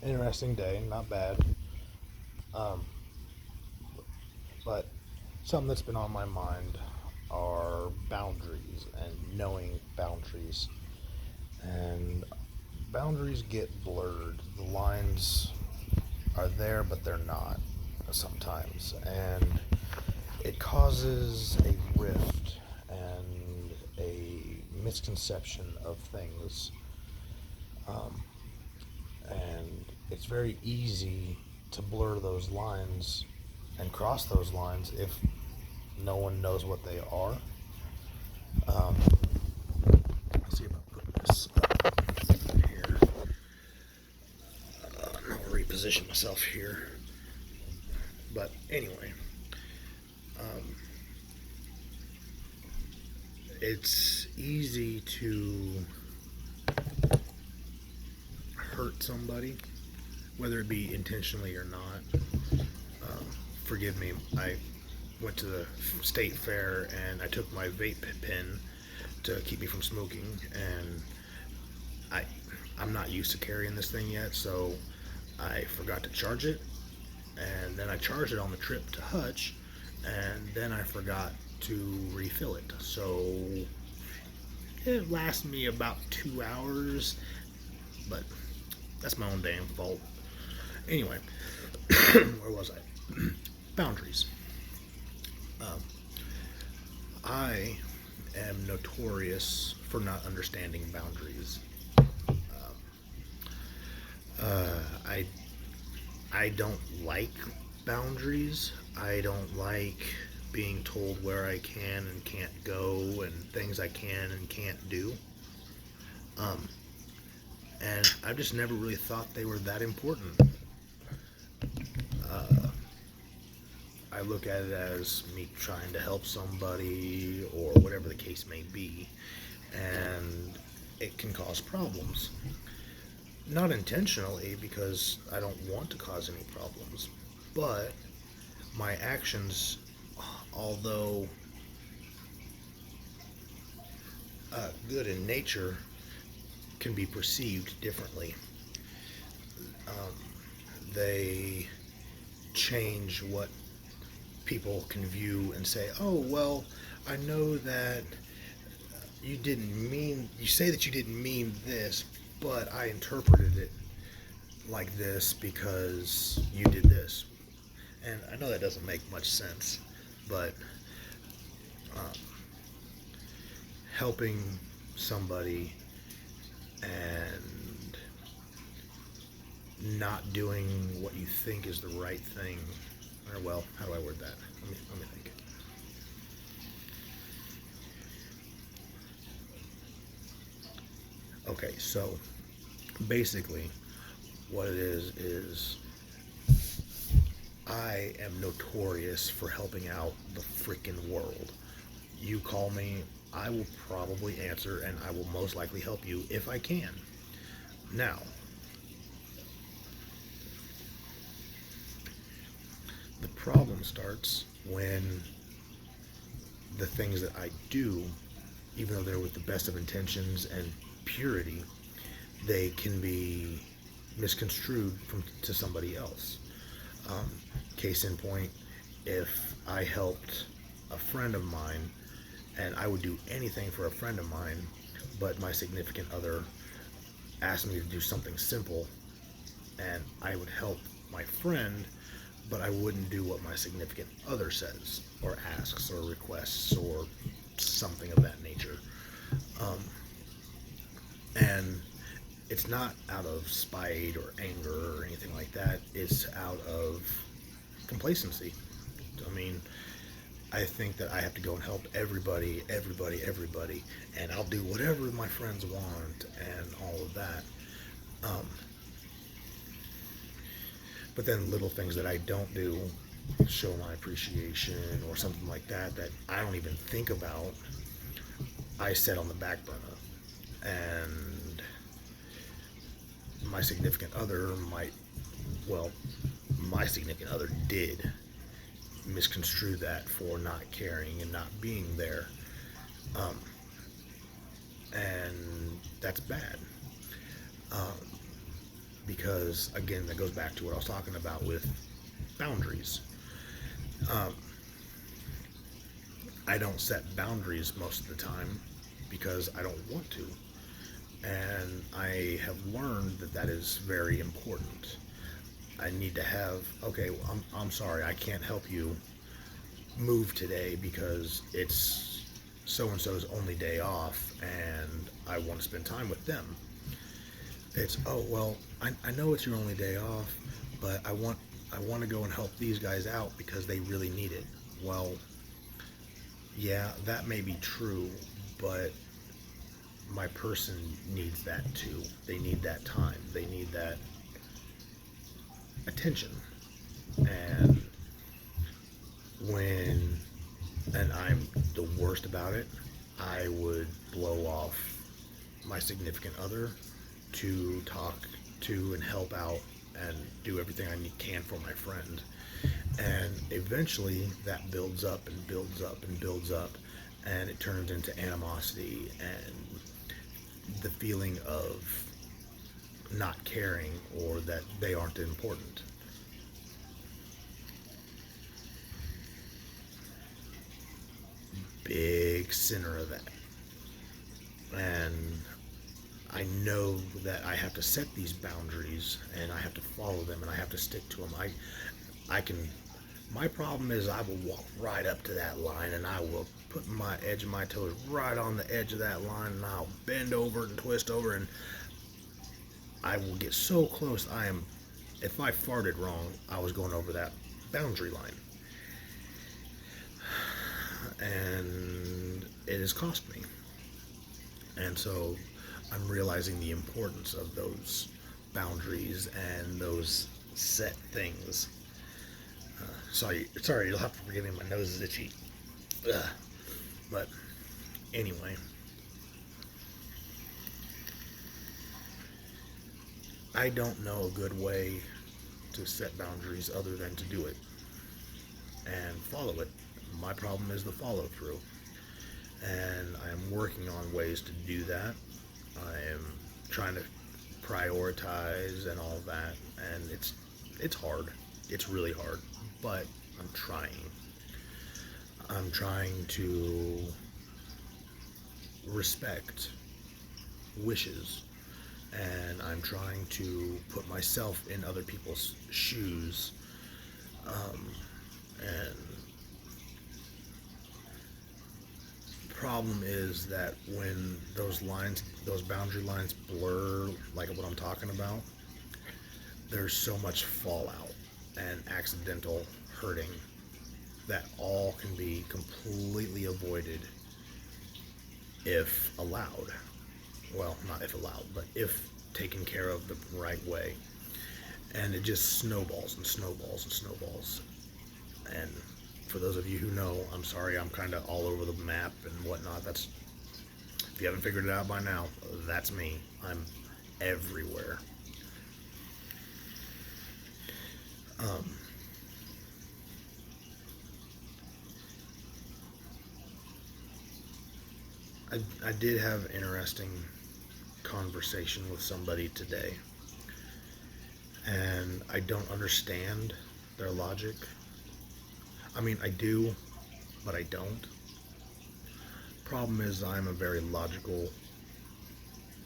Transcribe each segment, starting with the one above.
interesting day, not bad. Um, but something that's been on my mind are boundaries and knowing boundaries. And boundaries get blurred. The lines are there, but they're not sometimes. And it causes a rift and a misconception of things. Um, and it's very easy to blur those lines and cross those lines if no one knows what they are. Um, let's see if I put this up here. I'll reposition myself here. But anyway, um, it's easy to hurt somebody, whether it be intentionally or not. Um, Forgive me, I went to the state fair and I took my vape pen to keep me from smoking, and I I'm not used to carrying this thing yet, so I forgot to charge it, and then I charged it on the trip to Hutch, and then I forgot to refill it. So it lasted me about 2 hours, but that's my own damn fault. Anyway, where was I? Boundaries. Um, I am notorious for not understanding boundaries. I don't like boundaries. I don't like being told where I can and can't go and things I can and can't do. Um, and I've just never really thought they were that important. Uh, I look at it as me trying to help somebody or whatever the case may be, and it can cause problems. Not intentionally, because I don't want to cause any problems, but my actions, although good in nature, can be perceived differently. Um, they change what people can view and say, oh, well, I know that you say that you didn't mean this, but I interpreted it like this because you did this. And I know that doesn't make much sense, but um, helping somebody and not doing what you think is the right thing, or well, how do I word that? Let me think. Okay, so basically, what it is I am notorious for helping out the freaking world. You call me, I will probably answer, and I will most likely help you if I can. Now, the problem starts when the things that I do, even though they're with the best of intentions and purity, they can be misconstrued to somebody else. Um, Case in point, if I helped a friend of mine, and I would do anything for a friend of mine, but my significant other asked me to do something simple, and I would help my friend, but I wouldn't do what my significant other says, or asks, or requests, or something of that nature. Um, and it's not out of spite or anger or anything like that. It's out of complacency. I mean, I think that I have to go and help everybody, and I'll do whatever my friends want and all of that. Um, but then little things that I don't do, show my appreciation or something like that, that I don't even think about, I set on the back burner. And my significant other might, well, my significant other did misconstrue that for not caring and not being there. Um, and that's bad. Um, because again, that goes back to what I was talking about with boundaries. Um, I don't set boundaries most of the time because I don't want to. And I have learned that that is very important. I need to have, okay, well, I'm sorry, I can't help you move today because it's so and so's only day off and I want to spend time with them. It's, oh, well, I know it's your only day off, but I want to go and help these guys out because they really need it. Well, yeah, that may be true, but my person needs that too. They need that time. They need that attention. And when, and I'm the worst about it, I would blow off my significant other to talk to and help out and do everything I can for my friend. And eventually that builds up and builds up and builds up, and it turns into animosity and the feeling of not caring or that they aren't important. Big sinner of that. And I know that I have to set these boundaries and I have to follow them and I have to stick to them. I can, my problem is I will walk right up to that line and I will put my edge of my toes right on the edge of that line and I'll bend over and twist over and I will get so close. If I farted wrong, I was going over that boundary line. And it has cost me. And so I'm realizing the importance of those boundaries and those set things. Sorry, you'll have to forgive me, my nose is itchy. Ugh. But anyway, I don't know a good way to set boundaries other than to do it and follow it. My problem is the follow through, and I am working on ways to do that. I am trying to prioritize and all that, and it's hard. It's really hard, but I'm trying. I'm trying to respect wishes, and I'm trying to put myself in other people's shoes, and problem is that when those boundary lines blur, like what I'm talking about, there's so much fallout and accidental hurting that all can be completely avoided if allowed. Well, not if allowed, but if taken care of the right way. And it just snowballs and snowballs and snowballs. And for those of you who know, I'm sorry, I'm kind of all over the map and whatnot. If you haven't figured it out by now, that's me. I'm everywhere. I did have an interesting conversation with somebody today, and I don't understand their logic. I mean, I do, but I don't. Problem is, I'm a very logical,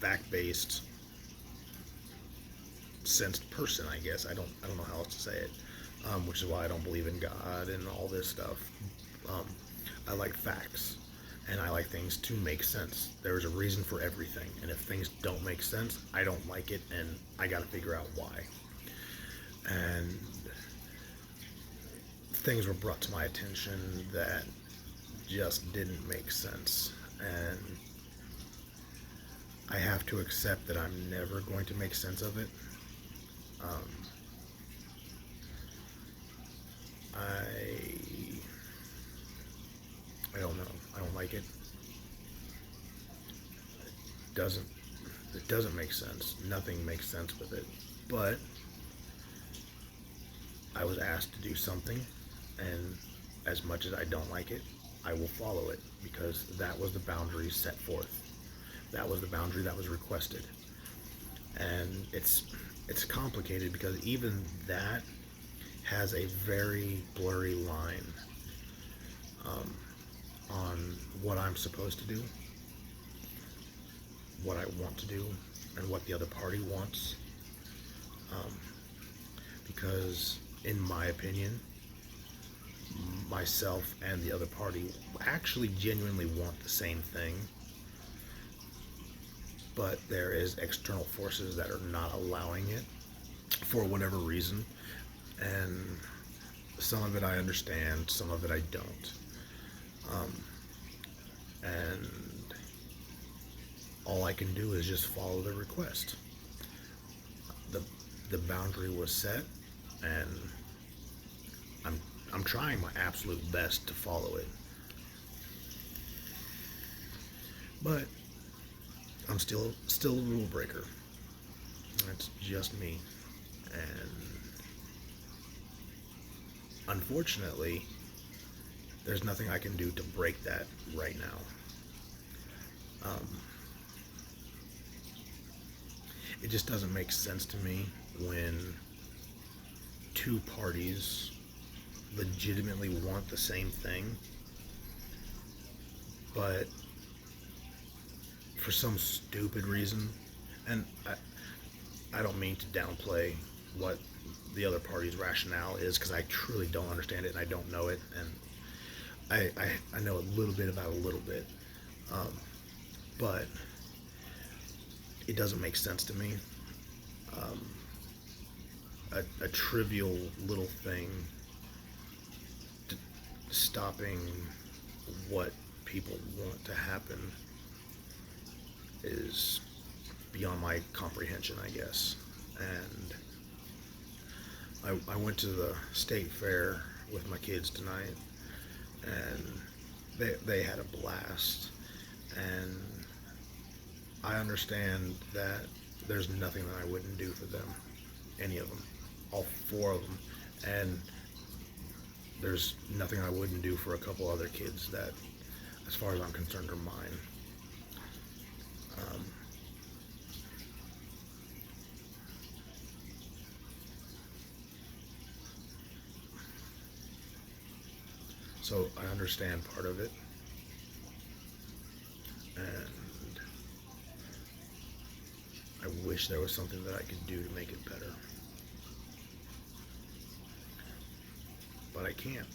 fact-based, sensed person, I guess. I don't know how else to say it, which is why I don't believe in God and all this stuff. I like facts, and I like things to make sense. There's a reason for everything, and if things don't make sense, I don't like it, and I got to figure out why. And things were brought to my attention that just didn't make sense, and I have to accept that I'm never going to make sense of it. I don't know. I don't like it. It doesn't make sense. Nothing makes sense with it. But I was asked to do something, and as much as I don't like it, I will follow it because that was the boundary set forth. That was the boundary that was requested. And it's complicated because even that has a very blurry line on what I'm supposed to do, what I want to do, and what the other party wants. Um, because, in my opinion, myself and the other party actually genuinely want the same thing, but there is external forces that are not allowing it for whatever reason. And some of it I understand, some of it I don't. And all I can do is just follow the request. The the boundary was set, and I'm trying my absolute best to follow it. But I'm still a rule breaker. That's just me. And unfortunately, there's nothing I can do to break that right now. It just doesn't make sense to me when two parties legitimately want the same thing, but for some stupid reason, and I don't mean to downplay what the other party's rationale is, because I truly don't understand it and I don't know it, and I know a little bit about a little bit, but it doesn't make sense to me. A trivial little thing stopping what people want to happen is beyond my comprehension, I guess. And I went to the state fair with my kids tonight, and they had a blast. And I understand that there's nothing that I wouldn't do for them, any of them, all four of them, and there's nothing I wouldn't do for a couple other kids that, as far as I'm concerned, are mine. So I understand part of it, and I wish there was something that I could do to make it better. But I can't.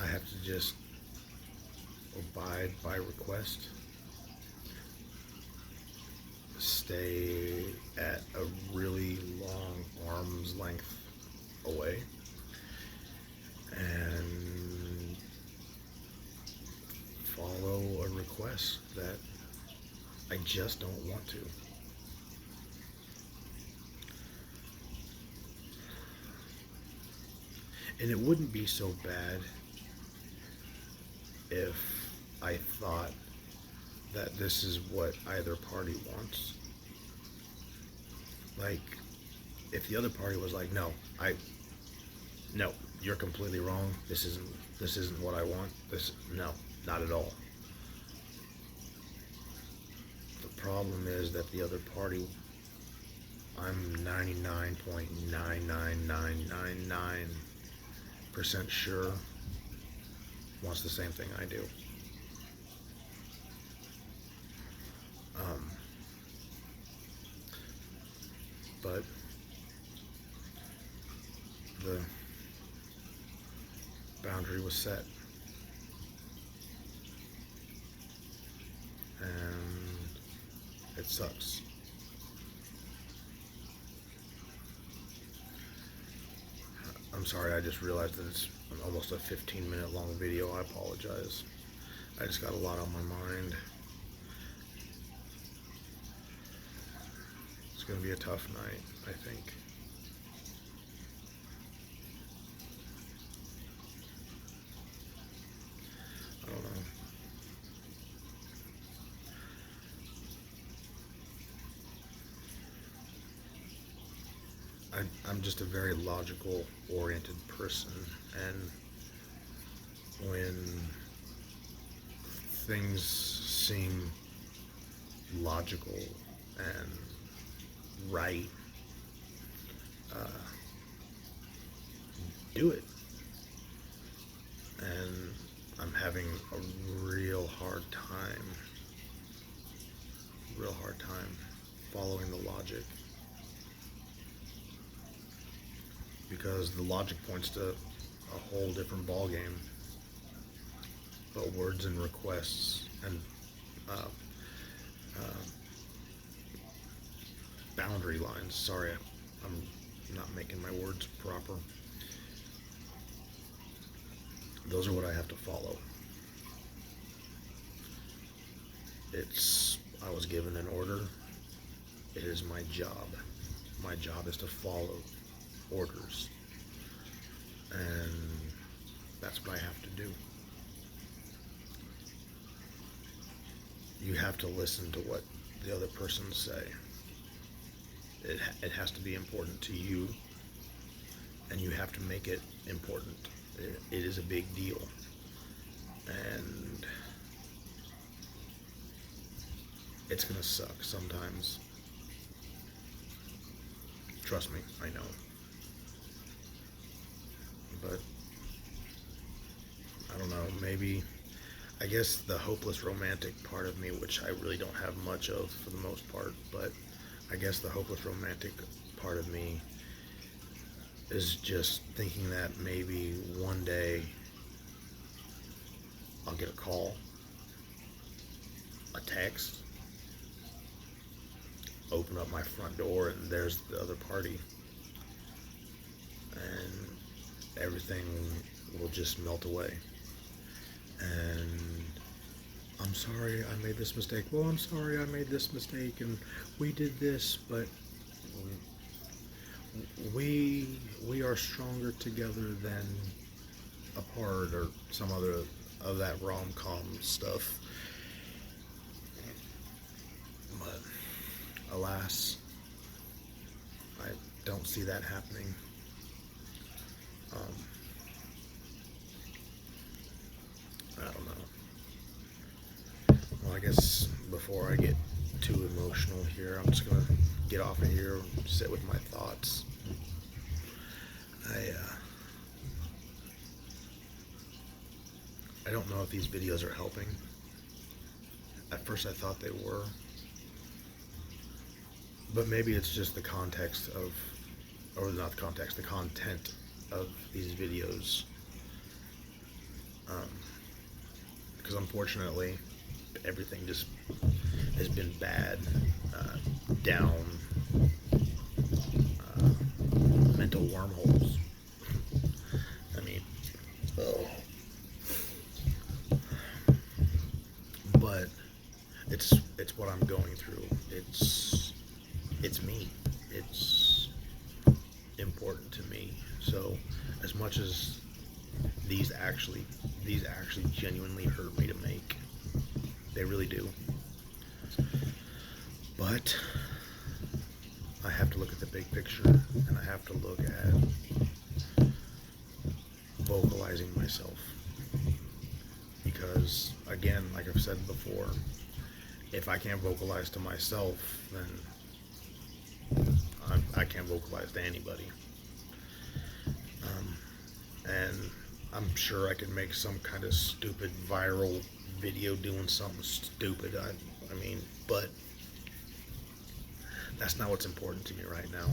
I have to just abide by request, stay at a really long arm's length away, and follow a request that I just don't want to. And it wouldn't be so bad if I thought that this is what either party wants. Like, if the other party was like, no, you're completely wrong. This isn't what I want. No, not at all. The problem is that the other party, I'm 99.99999% sure, wants the same thing I do. But the boundary was set, and it sucks. I'm sorry, I just realized that it's almost a 15-minute long video. I apologize. I just got a lot on my mind. It's going to be a tough night, I think. I don't know. I'm just a very logical oriented person, and when things seem logical and right, uh, do it. And I'm having a real hard time following the logic, because the logic points to a whole different ball game. But words and requests and uh, uh, boundary lines. Sorry, I'm not making my words proper. Those are what I have to follow. I was given an order. It is my job. My job is to follow orders. And that's what I have to do. You have to listen to what the other person say. It has to be important to you, and you have to make it important. It is a big deal. And it's gonna suck sometimes. Trust me, I know. But I don't know, maybe, I guess the hopeless romantic part of me, which I really don't have much of for the most part, but I guess the hopeless romantic part of me is just thinking that maybe one day I'll get a call, a text, open up my front door, and there's the other party, and everything will just melt away. And I'm sorry I made this mistake. Well, I'm sorry I made this mistake, and we did this, but we are stronger together than apart, or some other of that rom-com stuff. But alas, I don't see that happening. I don't know. Well, I guess before I get too emotional here, I'm just gonna get off of here and sit with my thoughts. I don't know if these videos are helping. At first I thought they were, but maybe it's just the context of, or not the context, the content of these videos. Because unfortunately, everything just has been bad, down, mental wormholes. I mean, oh. But it's what I'm going through. It's me. It's important to me. So as much as these actually genuinely hurt me to make, they really do. But I have to look at the big picture, and I have to look at vocalizing myself. Because again, like I've said before, if I can't vocalize to myself, then I can't vocalize to anybody. And I'm sure I could make some kind of stupid viral video doing something stupid. I mean, but that's not what's important to me right now.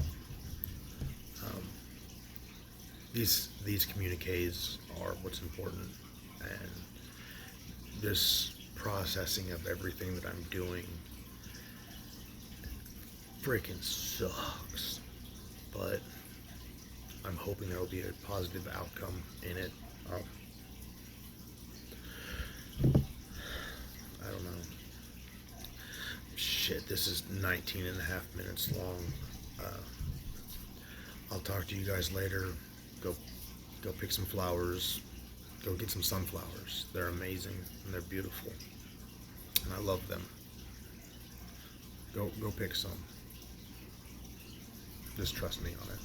These communiques are what's important, and this processing of everything that I'm doing freaking sucks. But I'm hoping there will be a positive outcome in it. I don't know. Shit, this is 19 and a half minutes long. I'll talk to you guys later. Go pick some flowers. Go get some sunflowers. They're amazing and they're beautiful, and I love them. Go pick some. Just trust me on it.